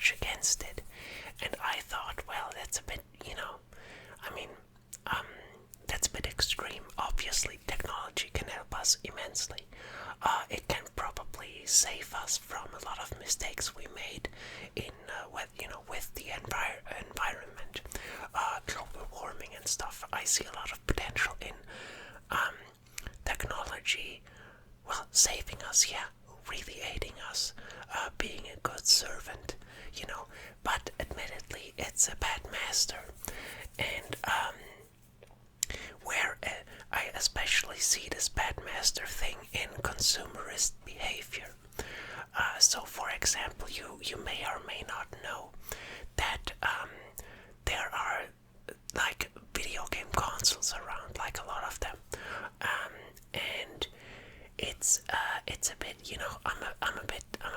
much against it. And I thought, well, that's a bit, I mean, that's a bit extreme. Obviously, technology can help us immensely. It can probably save us from a lot of mistakes we made in with the environment, global warming and stuff. I see a lot of potential in technology, well, saving us, yeah, really aiding us, being a good servant, but admittedly it's a bad master. And where I especially see this bad master thing in consumerist behavior. So for example, you may or may not know that there are like video game consoles around, like a lot of them, and it's a bit, I'm a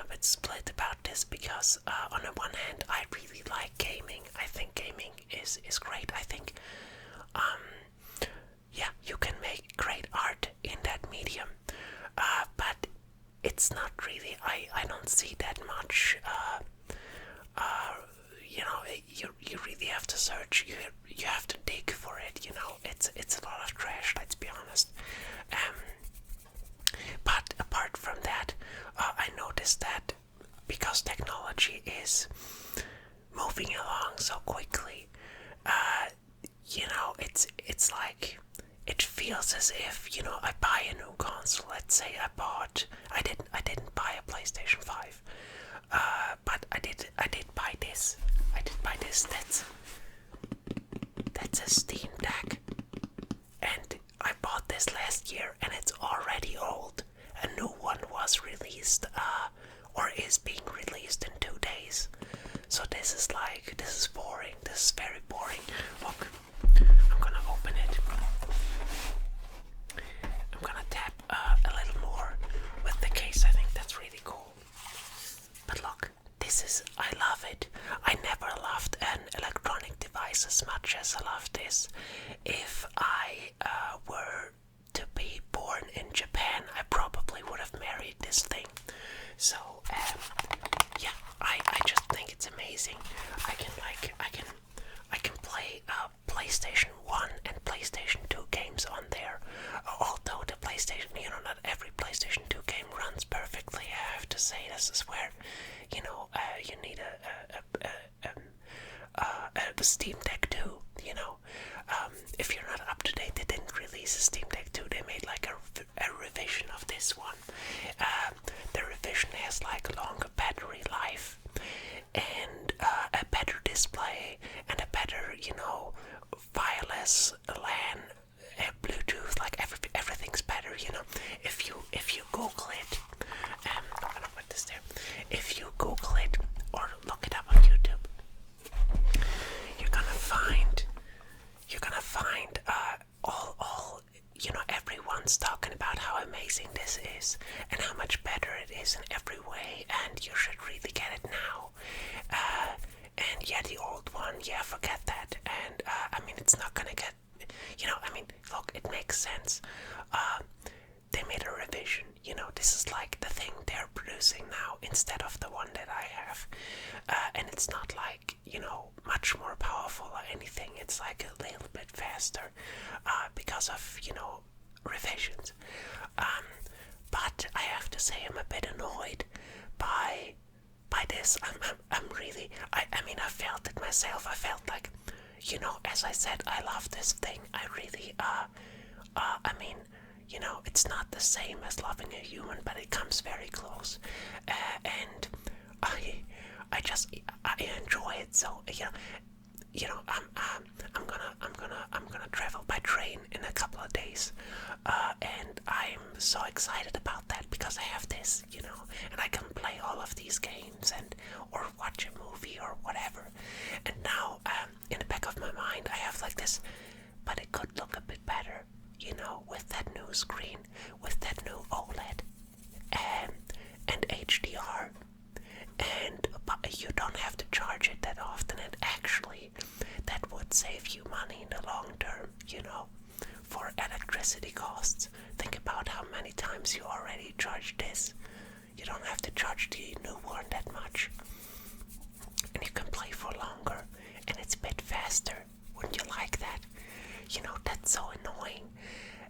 bit split about this, because on the one hand I really like gaming. I think gaming is great. I think yeah, you can make great art in that medium, but it's not really, I don't see that much. You really have to search, you have to dig for it, it's a lot of trash, let's be honest. But apart from that, I noticed that because technology is moving along so quickly, it's like, it feels as if, I buy a new console. Let's say I didn't buy a PlayStation 5, but I did buy this. That's a Steam Deck, and I bought this last year, and it's already old. A new one was released, or is being released in 2 days. So this is boring. This is very boring. Look, I'm gonna open it. I'm gonna tap a little more with the case. I think that's really cool. But look, I love it. I never loved an electronic device as much as I love this. If I were to be born in Japan, I probably would have married this thing. So, yeah, I just think it's amazing. I can play PlayStation 1 and PlayStation 2 games on there. Although the PlayStation, not every PlayStation 2 game runs perfectly. I have to say, this is where, you need a Steam Deck 2, if you're not up to date, they didn't release a Steam Deck 2, they made like a revision of this one. The revision has like longer battery life, and a better display, and a better, wireless LAN, Bluetooth, like everything's better, If you Google it, I'm gonna put this there. If you Google it or look it up on YouTube, you're gonna find all everyone's talking about how amazing this is and how much better it is in every way, and you should really get it now. And yeah, the old one, yeah, forget that. And it's not gonna get, look, it makes sense. They made a revision, this is like the thing they're producing now instead of the one that I have. And it's not like, much more powerful or anything. It's like a little bit faster, because of, revisions. But I have to say I'm a bit annoyed by this. I'm really, I felt it myself. I felt like, as I said, I love this thing. I really, it's not the same as loving a human, but it comes very close. And I enjoy it. So, I'm gonna travel by train in a couple of days, and I'm so excited about that because I have this, and I can play all of these games or watch a movie or whatever. And now, in the back of my mind, I have like this, but it could look a bit better, with that new screen, with that new OLED, and HDR. And you don't have to charge it that often, and actually that would save you money in the long term, for electricity costs. Think about how many times you already charged this. You don't have to charge the new one that much. play for longer and it's a bit faster. Wouldn't you like that? You know, that's so annoying.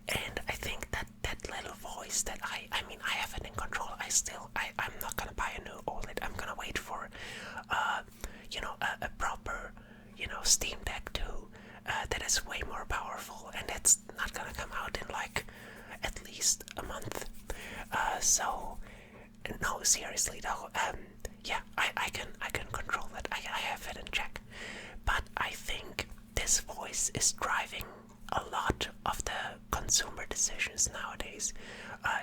And I think that little voice that I mean, I have it in control. I'm not gonna buy a new OLED. I'm gonna wait for, a proper, Steam Deck 2 that is way more powerful, and that's not gonna come out in like at least a month. So, no, seriously though, yeah, I can control it. I have it in check. But I think this voice is driving a lot of the consumer decisions nowadays,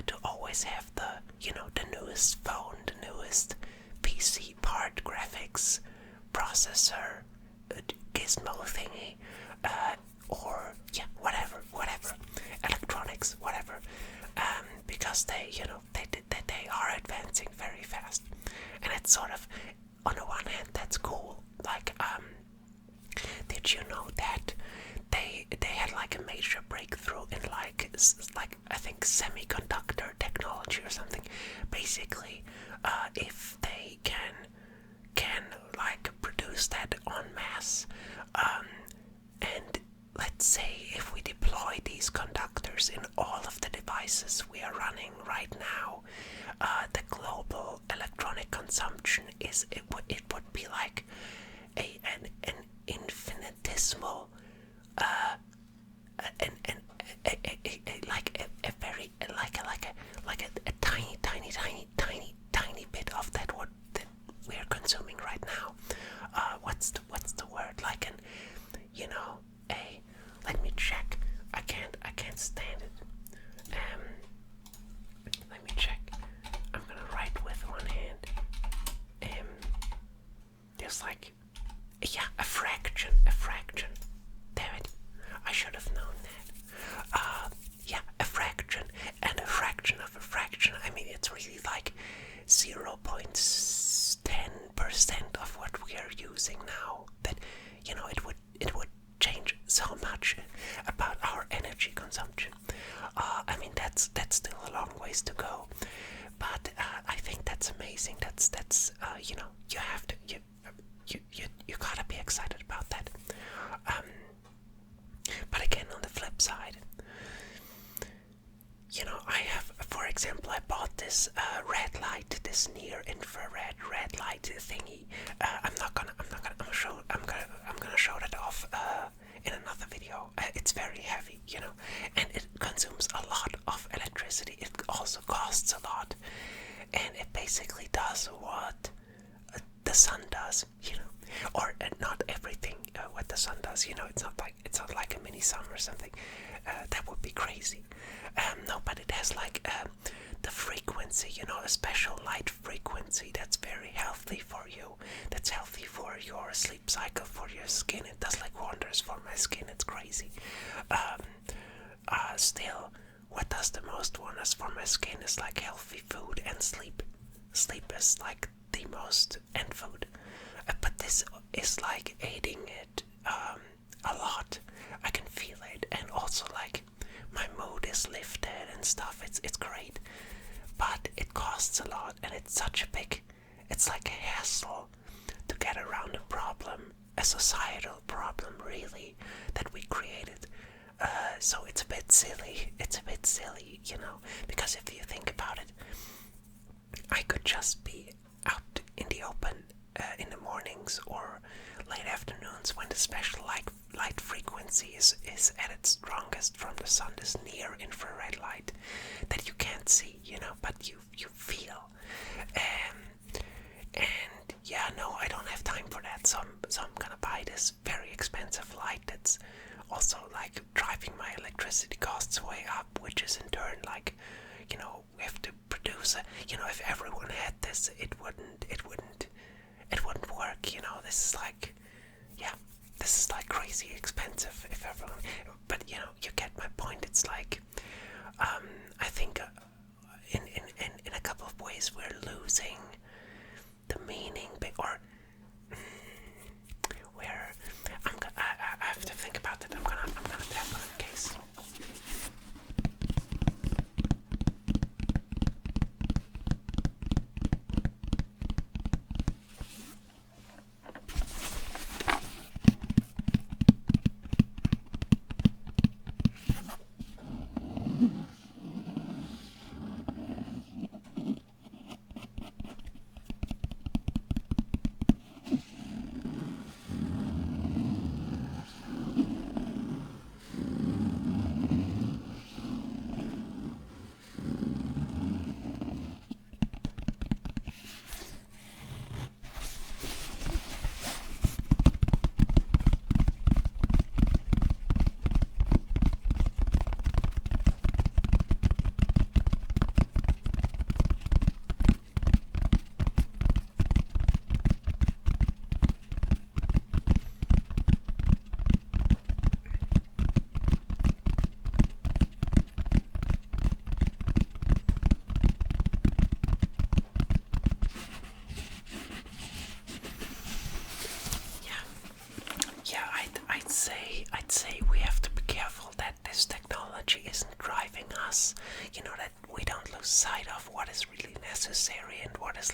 to always have the newest phone, the newest PC part, graphics, processor, gizmo thingy, or yeah, whatever, electronics, whatever, because they are advancing very fast, and it's sort of, on the one hand, that's cool. Like, did you know that they had like a major breakthrough in like I think semiconductor technology or something. Basically, if they can like produce that en masse, and let's say if we deploy these conductors in all of the devices we are running right now, the global electronic consumption it would be like an infinitesimal, a tiny bit of that we are consuming right now. What's the word? Like an, let me check. I can't stand it. Let me check. I'm gonna write with one hand. There's like, yeah, a fraction. Damn it, I should have known that. Yeah, a fraction, and a fraction of a fraction. I mean, it's really like 0.10% of what we are using now. That, it would change so much about our energy consumption. I mean, that's still a long ways to go, but I think that's amazing. That's you have to you gotta be excited about that. But again, on the flip side, I have, for example, I bought this red light, this near infrared red light thingy. I'm gonna show that off in another video. It's very heavy, and it consumes a lot of electricity. It also costs a lot, and it basically does what the sun does, or not everything what the sun does. It's not like a mini sun or something. That would be crazy. No, but it has like the frequency, a special light frequency that's very healthy for you. That's healthy for your sleep cycle, for your skin. It does like wonders for my skin. It's crazy. Still, what does the most wonders for my skin is like healthy food and sleep. Sleep is like the most, and food. But this is like aiding it a lot. I can feel it, and also like my mood is lifted and stuff. It's great, but it costs a lot, and it's it's like a hassle to get around a problem, a societal problem really, that we created. So it's a bit silly, because if you think about it, I could just be out in the open in the mornings or late afternoons when the special light frequency is at its strongest from the sun, this near infrared light that you can't see, but you feel. And yeah, no, I don't have time for that, so I'm gonna buy this very expensive light that's also like driving my electricity costs way up, which is in turn like, we have to produce if everyone had this, it wouldn't work. This is like, yeah, this is like crazy expensive if everyone, but you get my point. It's like, I think in a couple of ways we're losing the meaning, or where I have to think about it. I'm gonna tap on a case.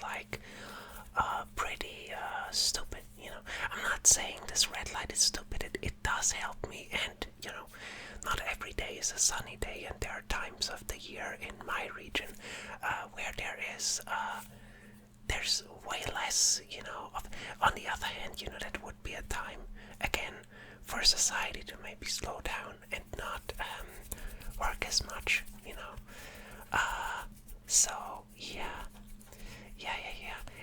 is like pretty stupid. I'm not saying this red light is stupid. It does help me, and not every day is a sunny day, and there are times of the year in my region where there's way less, on the other hand, that would be a time, again, for society to maybe slow down and not work as much, so, yeah.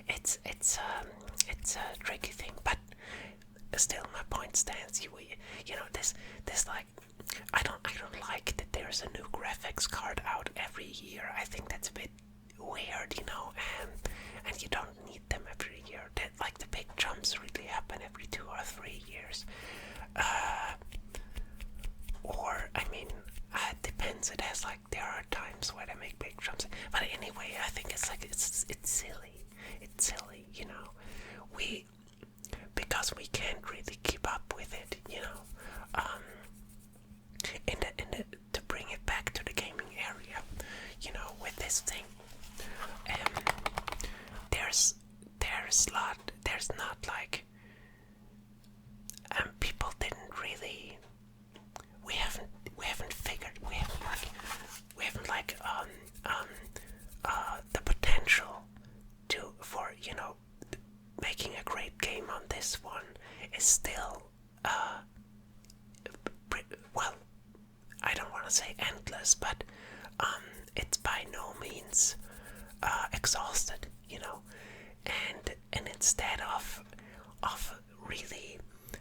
It's a tricky thing, but still my point stands. This like, I don't like that there's a new graphics card out every year. I think that's a bit weird, and you don't need them every year. Like the big jumps really happen every 2 or 3 years. Or I mean, it depends. It has like, there are times where they make big jumps, but anyway, I think it's like it's silly. It's silly, because we can't really keep up with it, and to bring it back to the gaming area, with this thing, there's not like, people didn't really, we haven't the potential for making a great game on this one is still well, I don't want to say endless, but it's by no means exhausted, and instead of really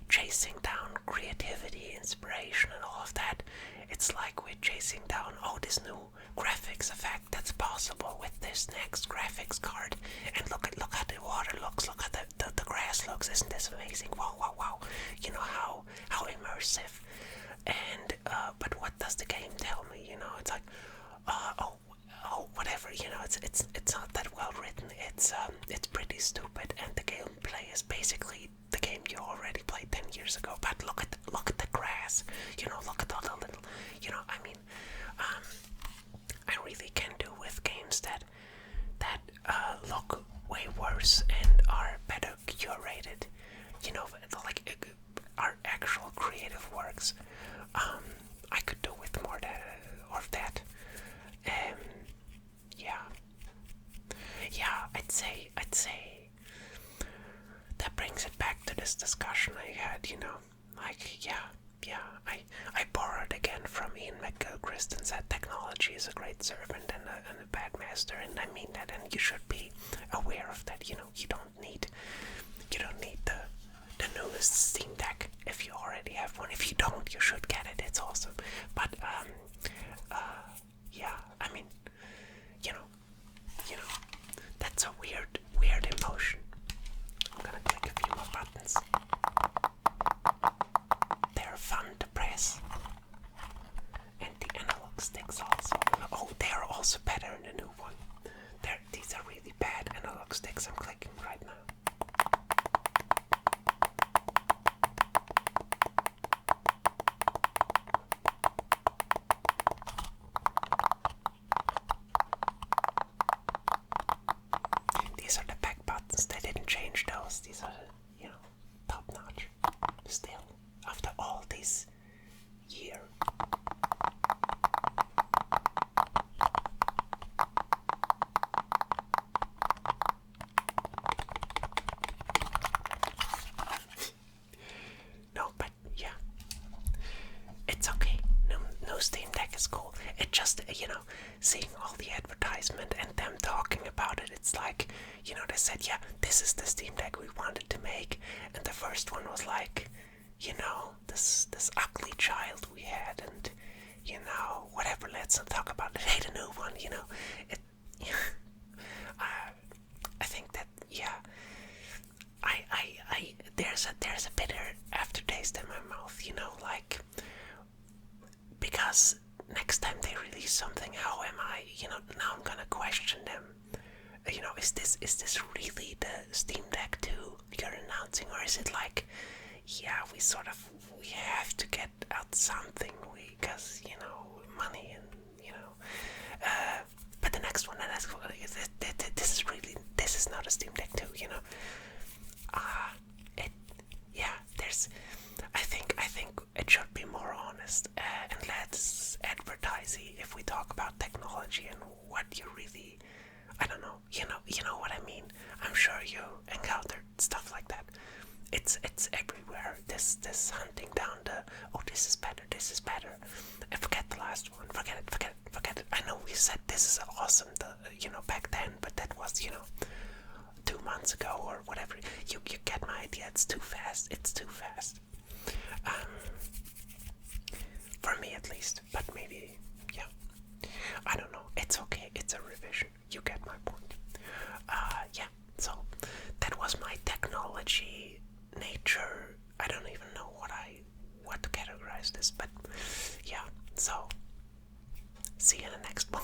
chasing down creativity, inspiration, and all of that, it's like we're chasing down, this new graphics effect that's possible with this next graphics card, and look how the water looks, look how the grass looks, isn't this amazing? Wow, how immersive. And but what does the game tell me? It's like, whatever, it's not that well written, it's pretty stupid, and the gameplay is basically the game you already played 10 years ago, but look at the grass, look at all the little, I mean, I really can do with games that look way worse and are better curated, like are actual creative works. I could do with more of that. I'd say that brings it back to this discussion I had, like, I borrowed again from Ian McGilchrist and said technology is a great servant and a bad master, and I mean that, and you should be aware of that. You don't need the newest Steam Deck if you already have one. If you don't, you should get it. It's awesome. But I mean, that's a weird emotion. I'm gonna click a few more buttons. They're fun to press. And the analog sticks also. Oh, they're also better in the new one. These are really bad analog sticks I'm clicking right now. These are the back buttons. They didn't change those. These are, top notch. Still, after all this year. No, but yeah, it's okay. No Steam Deck is cool. It just, seeing all the advertisement and them talking about it, it's like, they said, yeah, this is the Steam Deck we wanted to make, and the first one was like, this ugly child we had, and whatever. Let's not talk about it. Hey, the new one, it. I think that, there's a bitter aftertaste in my mouth, like, because next time they release something, how am I, now I'm gonna question them. Is this really the Steam Deck 2 you're announcing, or is it like, we have to get out something, because, money and, but the next one, this this is not a Steam Deck 2, you know. It, yeah, there's, I think it should be more honest and less advertising if we talk about technology and what you really, I don't know, you know what I mean. I'm sure you encountered stuff like that. It's everywhere. This hunting down the, oh, this is better, this is better. And forget the last one. Forget it. I know we said this is awesome, back then, but that was, 2 months ago or whatever. You get my idea. It's too fast. For me at least, but maybe, yeah. I don't know. It's okay. It's a revision. You get my point. Yeah. So that was my technology nature. I don't even know what to categorize this, but yeah. So see you in the next one.